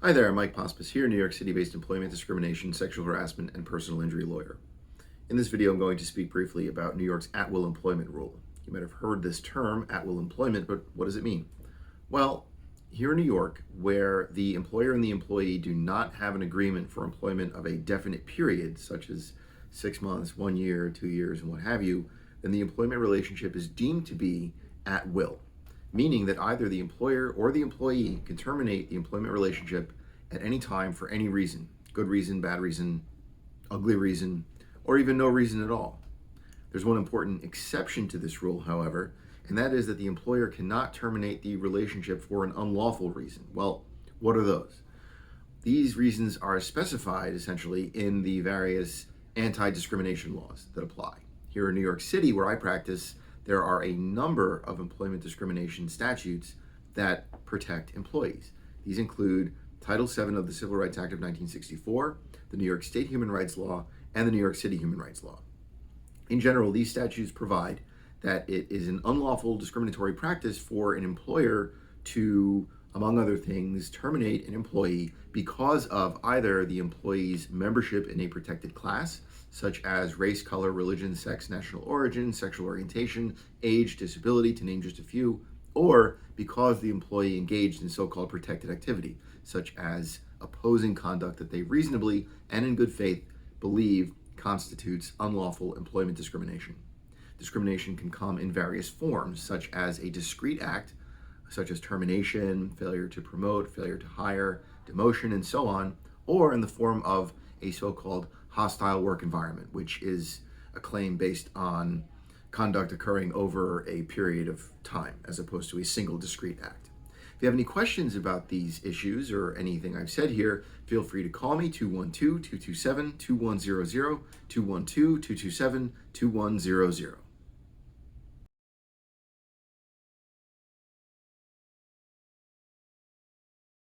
Hi there, I'm Mike Pospis here, New York City-based employment discrimination, sexual harassment, and personal injury lawyer. In this video, I'm going to speak briefly about New York's at-will employment rule. You might have heard this term, at-will employment, but what does it mean? Well, here in New York, where the employer and the employee do not have an agreement for employment of a definite period, such as 6 months, 1 year, 2 years, and what have you, then the employment relationship is deemed to be at will, meaning that either the employer or the employee can terminate the employment relationship at any time for any reason, good reason, bad reason, ugly reason, or even no reason at all. There's one important exception to this rule, however, and that is that the employer cannot terminate the relationship for an unlawful reason. Well, what are those? These reasons are specified essentially in the various anti-discrimination laws that apply. Here in New York City, where I practice, there are a number of employment discrimination statutes that protect employees. These include Title VII of the Civil Rights Act of 1964, the New York State Human Rights Law, and the New York City Human Rights Law. In general, these statutes provide that it is an unlawful discriminatory practice for an employer to, among other things, terminate an employee because of either the employee's membership in a protected class, such as race, color, religion, sex, national origin, sexual orientation, age, disability, to name just a few, or because the employee engaged in so-called protected activity, such as opposing conduct that they reasonably and in good faith believe constitutes unlawful employment discrimination. Discrimination can come in various forms, such as a discrete act, such as termination, failure to promote, failure to hire, demotion, and so on, or in the form of a so-called hostile work environment, which is a claim based on conduct occurring over a period of time, as opposed to a single discrete act. If you have any questions about these issues or anything I've said here, feel free to call me 212-227-2100, 212-227-2100.